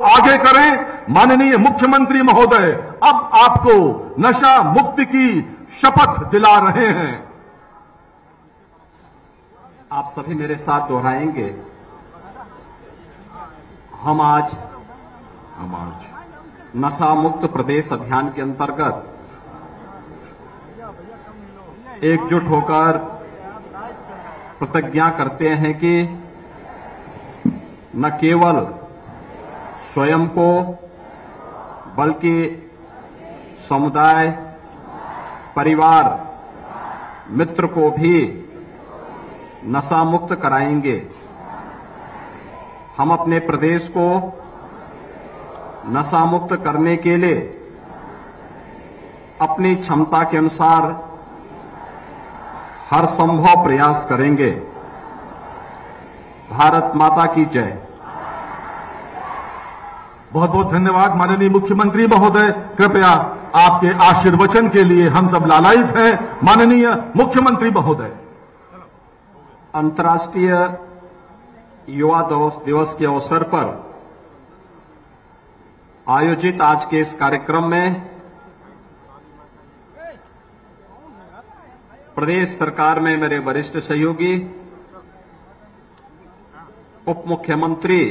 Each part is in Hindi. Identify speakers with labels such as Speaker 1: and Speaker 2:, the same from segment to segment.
Speaker 1: आगे करें। माननीय मुख्यमंत्री महोदय अब आपको नशा मुक्ति की शपथ दिला रहे हैं।
Speaker 2: आप सभी मेरे साथ दोहराएंगे। हम आज नशा मुक्त प्रदेश अभियान के अंतर्गत एकजुट होकर प्रतिज्ञा करते हैं कि न केवल स्वयं को बल्कि समुदाय, परिवार, मित्र को भी नशा मुक्त कराएंगे। हम अपने प्रदेश को नशा मुक्त करने के लिए अपनी क्षमता के अनुसार हर संभव प्रयास करेंगे। भारत माता की जय।
Speaker 1: बहुत बहुत धन्यवाद माननीय मुख्यमंत्री महोदय। कृपया आपके आशीर्वचन के लिए हम सब लालायित हैं। माननीय मुख्यमंत्री महोदय।
Speaker 2: अंतर्राष्ट्रीय युवा दिवस के अवसर पर आयोजित आज के इस कार्यक्रम में प्रदेश सरकार में मेरे वरिष्ठ सहयोगी, उप मुख्यमंत्री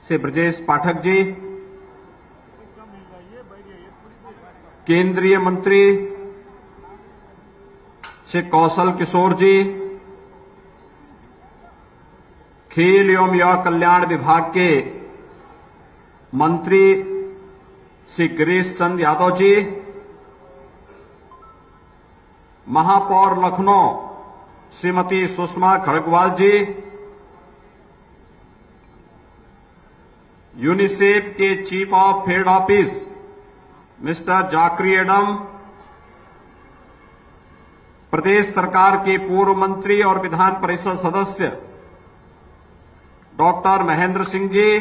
Speaker 2: श्री ब्रजेश पाठक जी, केंद्रीय मंत्री श्री कौशल किशोर जी, खेल एवं युवा कल्याण विभाग के मंत्री श्री गिरीश चंद्र यादव जी, महापौर लखनऊ श्रीमती सुषमा खड़गवाल जी, यूनिसेफ के chief of head office mister Zachary Adam, प्रदेश सरकार के पूर्व मंत्री और विधान परिषद सदस्य डॉक्टर महेंद्र सिंह जी,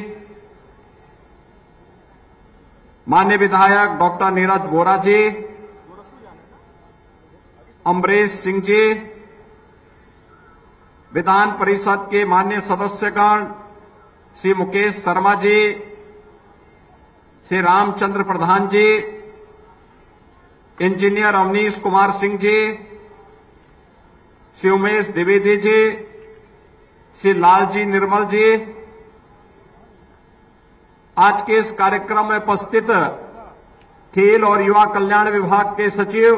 Speaker 2: माननीय विधायक डॉक्टर नीरज बोरा जी, अमरेश सिंह जी, विधान परिषद के माननीय सदस्यगण श्री मुकेश शर्मा जी, श्री रामचंद्र प्रधान जी, इंजीनियर अवनीश कुमार सिंह जी, श्री उमेश द्विवेदी जी, श्री लालजी निर्मल जी, आज के इस कार्यक्रम में उपस्थित खेल और युवा कल्याण विभाग के सचिव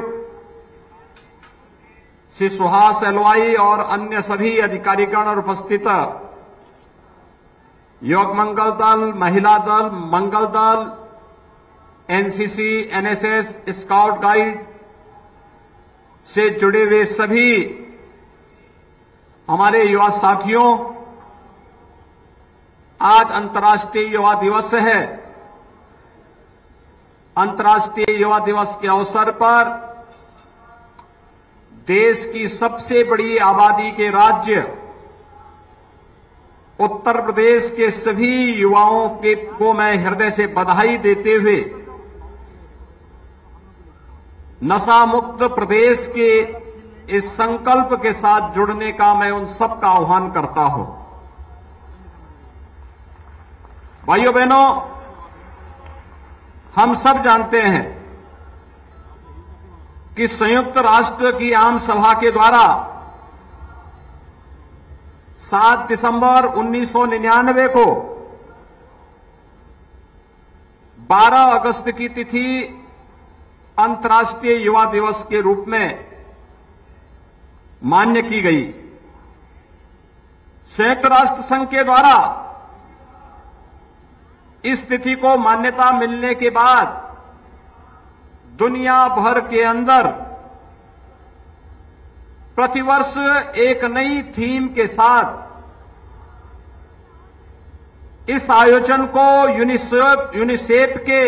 Speaker 2: श्री सुहास एलवाई और अन्य सभी अधिकारीगण और उपस्थित योग मंगल दल, महिला दल, मंगल दल, एनसीसी, एनएसएस, स्काउट गाइड से जुड़े हुए सभी हमारे युवा साथियों, आज अंतर्राष्ट्रीय युवा दिवस है। अंतर्राष्ट्रीय युवा दिवस के अवसर पर देश की सबसे बड़ी आबादी के राज्य उत्तर प्रदेश के सभी युवाओं को मैं हृदय से बधाई देते हुए नशा मुक्त प्रदेश के इस संकल्प के साथ जुड़ने का मैं उन सब का आह्वान करता हूं। भाइयों बहनों, हम सब जानते हैं कि संयुक्त राष्ट्र की आम सभा के द्वारा 7 दिसंबर 1999 को 12 अगस्त की तिथि अंतर्राष्ट्रीय युवा दिवस के रूप में मान्य की गई। संयुक्त राष्ट्र संघ के द्वारा इस तिथि को मान्यता मिलने के बाद दुनिया भर के अंदर प्रतिवर्ष एक नई थीम के साथ इस आयोजन को यूनिसेफ के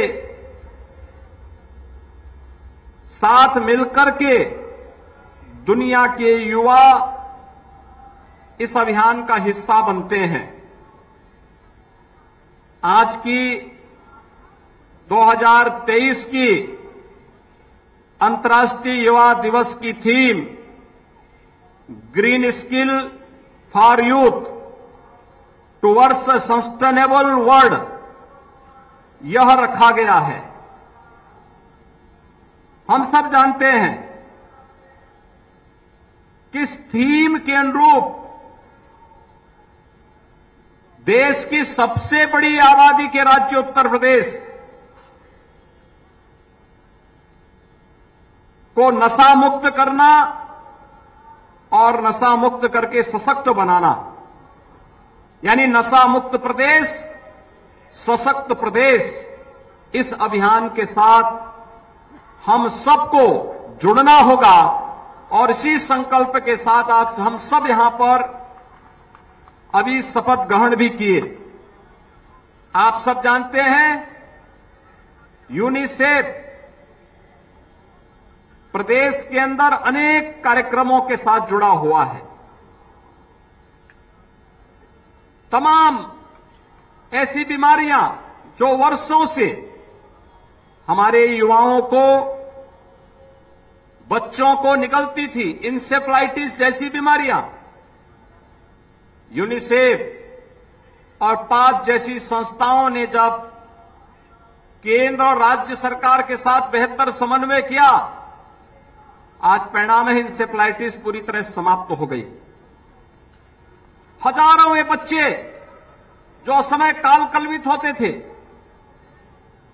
Speaker 2: साथ मिलकर के दुनिया के युवा इस अभियान का हिस्सा बनते हैं। आज की 2023 की अंतर्राष्ट्रीय युवा दिवस की theme green skill for youth towards sustainable world यह रखा गया है। हम सब जानते हैं कि इस थीम के अनुरूप देश की सबसे बड़ी आबादी के राज्य उत्तर प्रदेश को नशा मुक्त करना और नशा मुक्त करके सशक्त बनाना, यानी नशा मुक्त प्रदेश, सशक्त प्रदेश, इस अभियान के साथ हम सबको जुड़ना होगा। और इसी संकल्प के साथ आज हम सब यहां पर अभी शपथ ग्रहण भी किए। आप सब जानते हैं यूनिसेफ प्रदेश के अंदर अनेक कार्यक्रमों के साथ जुड़ा हुआ है। तमाम ऐसी बीमारियां जो वर्षों से हमारे युवाओं को, बच्चों को निकलती थी, इंसेफ्लाइटिस जैसी बीमारियां, यूनिसेफ और पाद जैसी संस्थाओं ने जब केंद्र और राज्य सरकार के साथ बेहतर समन्वय किया, आज परिणाम है इंसेफ्लाइटिस पूरी तरह समाप्त हो गई। हजारों वे बच्चे जो असमय काल कलवित होते थे,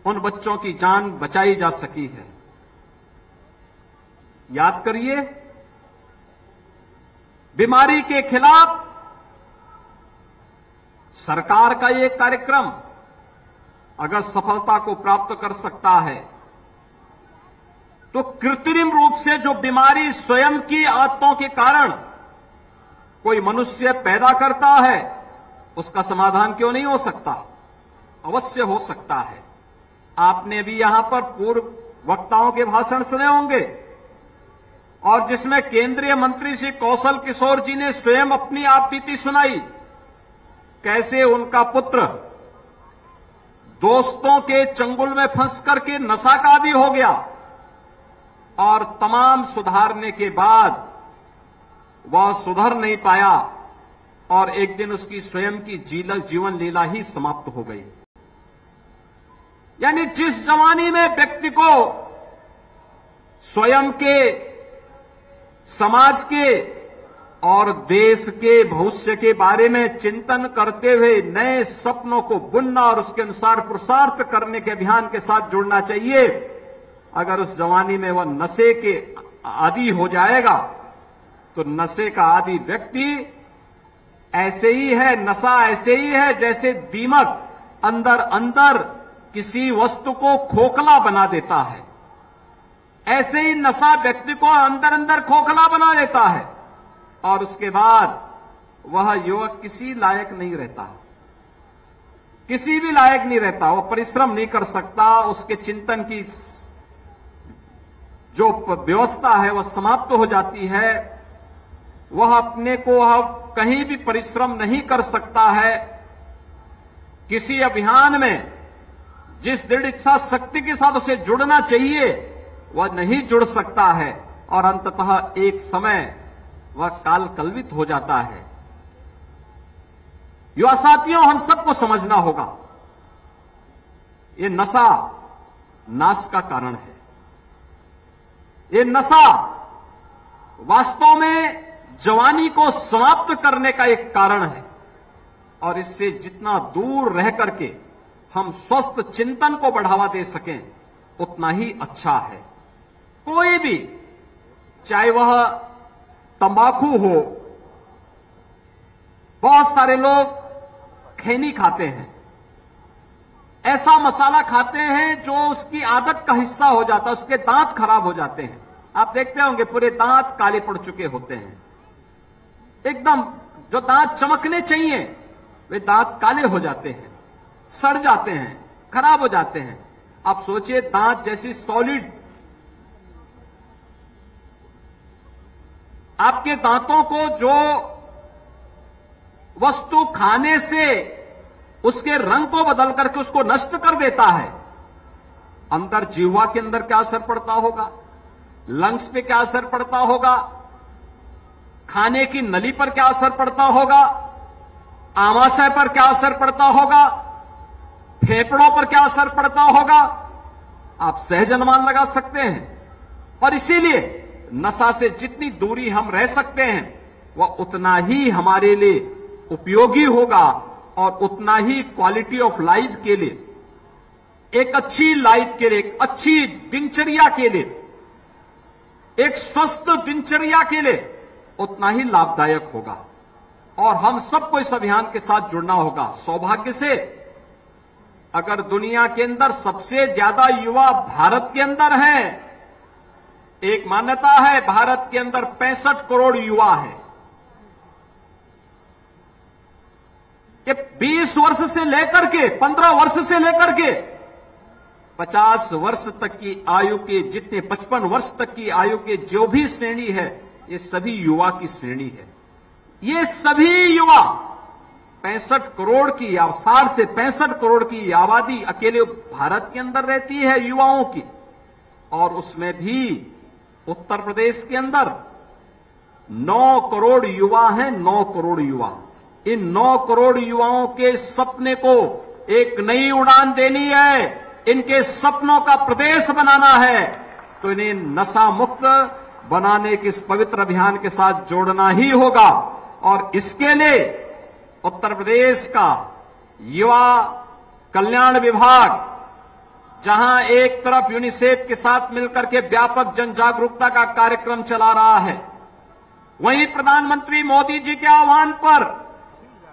Speaker 2: उन बच्चों की जान बचाई जा सकी है। याद करिए, बीमारी के खिलाफ सरकार का ये कार्यक्रम अगर सफलता को प्राप्त कर सकता है तो कृत्रिम रूप से जो बीमारी स्वयं की आदतों के कारण कोई मनुष्य पैदा करता है, उसका समाधान क्यों नहीं हो सकता? अवश्य हो सकता है। आपने भी यहां पर पूर्व वक्ताओं के भाषण सुने होंगे और जिसमें केंद्रीय मंत्री श्री कौशल किशोर जी ने स्वयं अपनी आप बीती सुनाई, कैसे उनका पुत्र दोस्तों के चंगुल में फंस करके नशा का आदी हो गया और तमाम सुधारने के बाद वह सुधर नहीं पाया और एक दिन उसकी स्वयं की जीवन लीला ही समाप्त हो गई। यानी जिस जवानी में व्यक्ति को स्वयं के, समाज के और देश के भविष्य के बारे में चिंतन करते हुए नए सपनों को बुनना और उसके अनुसार पुरुषार्थ करने के अभियान के साथ जुड़ना चाहिए। अगर उस जवानी में वह नशे के आदी हो जाएगा तो नशे का आदी व्यक्ति ऐसे ही है, नशा ऐसे ही है जैसे दीमक अंदर अंदर किसी वस्तु को खोखला बना देता है। ऐसे ही नशा व्यक्ति को अंदर अंदर खोखला बना देता है और उसके बाद वह युवक किसी लायक नहीं रहता, किसी भी लायक नहीं रहता। वह परिश्रम नहीं कर सकता, उसके चिंतन की जो व्यवस्था है वह समाप्त हो जाती है। वह अपने को कहीं भी परिश्रम नहीं कर सकता है। किसी अभियान में जिस दृढ़ इच्छा शक्ति के साथ उसे जुड़ना चाहिए वह नहीं जुड़ सकता है और अंततः एक समय वह काल कलवित हो जाता है। युवा साथियों, हम सबको समझना होगा, ये नशा नाश का कारण है। ये नशा वास्तव में जवानी को समाप्त करने का एक कारण है और इससे जितना दूर रह करके हम स्वस्थ चिंतन को बढ़ावा दे सकें उतना ही अच्छा है। कोई भी, चाहे वह तंबाकू हो, बहुत सारे लोग खैनी खाते हैं, ऐसा मसाला खाते हैं जो उसकी आदत का हिस्सा हो जाता है, उसके दांत खराब हो जाते हैं। आप देखते होंगे पूरे दांत काले पड़ चुके होते हैं, एकदम जो दांत चमकने चाहिए वे दांत काले हो जाते हैं, सड़ जाते हैं, खराब हो जाते हैं। आप सोचिए, दांत जैसी सॉलिड, आपके दांतों को जो वस्तु खाने से उसके रंग को बदल करके उसको नष्ट कर देता है, अंदर जीवा के अंदर क्या असर पड़ता होगा, लंग्स पे क्या असर पड़ता होगा, खाने की नली पर क्या असर पड़ता होगा। आमाशय पर क्या असर पड़ता होगा, फेफड़ों पर क्या असर पड़ता होगा, आप सहज अनुमान लगा सकते हैं। और इसीलिए नशा से जितनी दूरी हम रह सकते हैं वह उतना ही हमारे लिए उपयोगी होगा और उतना ही क्वालिटी ऑफ लाइफ के लिए, एक अच्छी लाइफ के लिए, एक अच्छी दिनचर्या के लिए, एक स्वस्थ दिनचर्या के लिए उतना ही लाभदायक होगा। और हम सबको इस अभियान के साथ जुड़ना होगा। सौभाग्य से अगर दुनिया के अंदर सबसे ज्यादा युवा भारत के अंदर हैं, एक मान्यता है भारत के अंदर 65 करोड़ युवा हैं। कि 20 वर्ष से लेकर के 15 वर्ष से लेकर के 50 वर्ष तक की आयु के जितने 55 वर्ष तक की आयु के जो भी श्रेणी है, ये सभी युवा की श्रेणी है। ये सभी युवा 65 करोड़ की या 60 से 65 करोड़ की आबादी अकेले भारत के अंदर रहती है युवाओं की, और उसमें भी उत्तर प्रदेश के अंदर 9 करोड़ युवा हैं। 9 करोड़ युवा, इन 9 करोड़ युवाओं के सपने को एक नई उड़ान देनी है, इनके सपनों का प्रदेश बनाना है, तो इन्हें नशा मुक्त बनाने के इस पवित्र अभियान के साथ जोड़ना ही होगा। और इसके लिए उत्तर प्रदेश का युवा कल्याण विभाग जहां एक तरफ यूनिसेफ के साथ मिलकर के व्यापक जन जागरूकता का कार्यक्रम चला रहा है, वहीं प्रधानमंत्री मोदी जी के आह्वान पर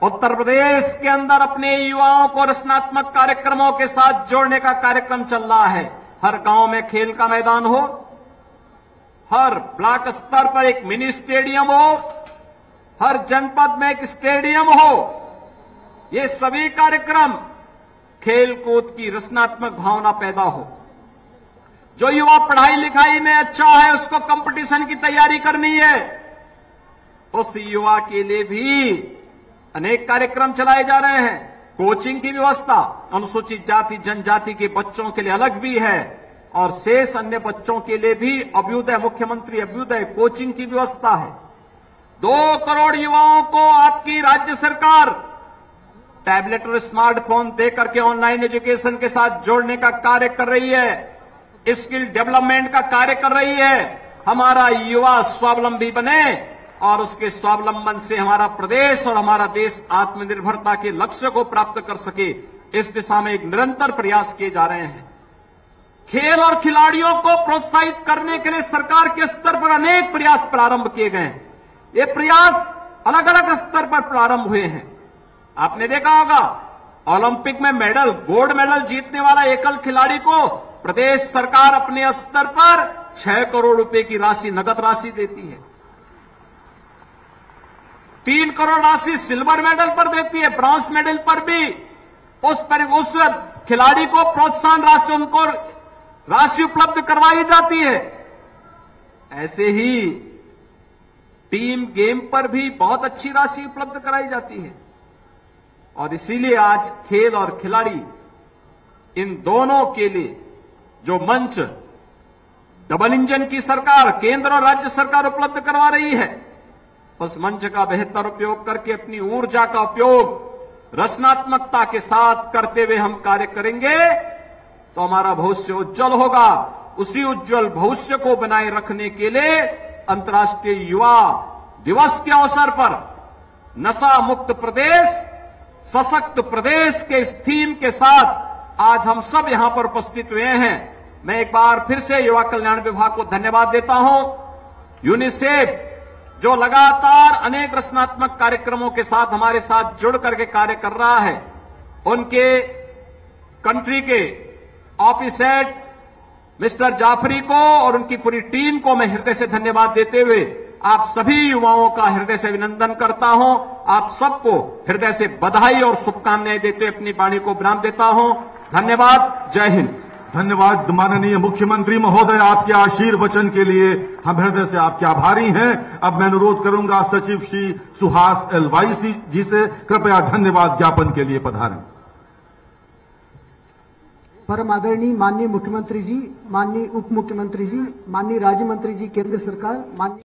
Speaker 2: उत्तर प्रदेश के अंदर अपने युवाओं को रचनात्मक कार्यक्रमों के साथ जोड़ने का कार्यक्रम चल रहा है। हर गांव में खेल का मैदान हो, हर ब्लॉक स्तर पर एक मिनी स्टेडियम हो, हर जनपद में एक स्टेडियम हो। ये सभी कार्यक्रम खेल कूद की रचनात्मक भावना पैदा हो। जो युवा पढ़ाई लिखाई में अच्छा है उसको कंपटीशन की तैयारी करनी है, उस युवा के लिए भी अनेक कार्यक्रम चलाए जा रहे हैं। कोचिंग की व्यवस्था अनुसूचित जाति जनजाति के बच्चों के लिए अलग भी है, और शेष अन्य बच्चों के लिए भी अभ्युदय, मुख्यमंत्री अभ्युदय कोचिंग की व्यवस्था है। 2 करोड़ युवाओं को आपकी राज्य सरकार टैबलेट और स्मार्टफोन देकर के ऑनलाइन एजुकेशन के साथ जोड़ने का कार्य कर रही है, स्किल डेवलपमेंट का कार्य कर रही है। हमारा युवा स्वावलंबी बने और उसके स्वावलंबन से हमारा प्रदेश और हमारा देश आत्मनिर्भरता के लक्ष्य को प्राप्त कर सके, इस दिशा में एक निरंतर प्रयास किए जा रहे हैं। खेल और खिलाड़ियों को प्रोत्साहित करने के लिए सरकार के स्तर पर अनेक प्रयास प्रारंभ किए गए हैं। ये प्रयास अलग अलग स्तर पर प्रारंभ हुए हैं। आपने देखा होगा ओलंपिक में मेडल, गोल्ड मेडल जीतने वाला एकल खिलाड़ी को प्रदेश सरकार अपने स्तर पर 6 करोड़ रुपए की राशि, नगद राशि देती है। 3 करोड़ राशि सिल्वर मेडल पर देती है। ब्रॉन्ज मेडल पर भी उस खिलाड़ी को प्रोत्साहन राशि, उनको राशि उपलब्ध करवाई जाती है। ऐसे ही टीम गेम पर भी बहुत अच्छी राशि उपलब्ध कराई जाती है। और इसीलिए आज खेल और खिलाड़ी, इन दोनों के लिए जो मंच डबल इंजन की सरकार, केंद्र और राज्य सरकार उपलब्ध करवा रही है, उस मंच का बेहतर उपयोग करके अपनी ऊर्जा का उपयोग रचनात्मकता के साथ करते हुए हम कार्य करेंगे तो हमारा भविष्य उज्जवल होगा। उसी उज्जवल भविष्य को बनाए रखने के लिए अंतर्राष्ट्रीय युवा दिवस के अवसर पर नशा मुक्त प्रदेश, सशक्त प्रदेश के इस थीम के साथ आज हम सब यहां पर उपस्थित हुए हैं। मैं एक बार फिर से युवा कल्याण विभाग को धन्यवाद देता हूं। यूनिसेफ जो लगातार अनेक रचनात्मक कार्यक्रमों के साथ हमारे साथ जुड़ करके कार्य कर रहा है, उनके कंट्री के ऑफिस हेड मिस्टर जाफरी को और उनकी पूरी टीम को मैं हृदय से धन्यवाद देते हुए आप सभी युवाओं का हृदय से अभिनंदन करता हूं। आप सबको हृदय से बधाई और शुभकामनाएं देते हुए अपनी वाणी को विराम देता हूं। धन्यवाद। जय हिंद।
Speaker 1: धन्यवाद माननीय मुख्यमंत्री महोदय, आपके आशीर्वचन के लिए हम हृदय से आपके आभारी हैं। अब मैं अनुरोध करूंगा सचिव श्री सुहास LYC जी से कृपया धन्यवाद ज्ञापन के लिए पधारें।
Speaker 3: परम आदरणीय माननीय मुख्यमंत्री जी, माननीय उप मुख्यमंत्री जी, माननीय राज्य मंत्री जी केंद्र सरकार, माननीय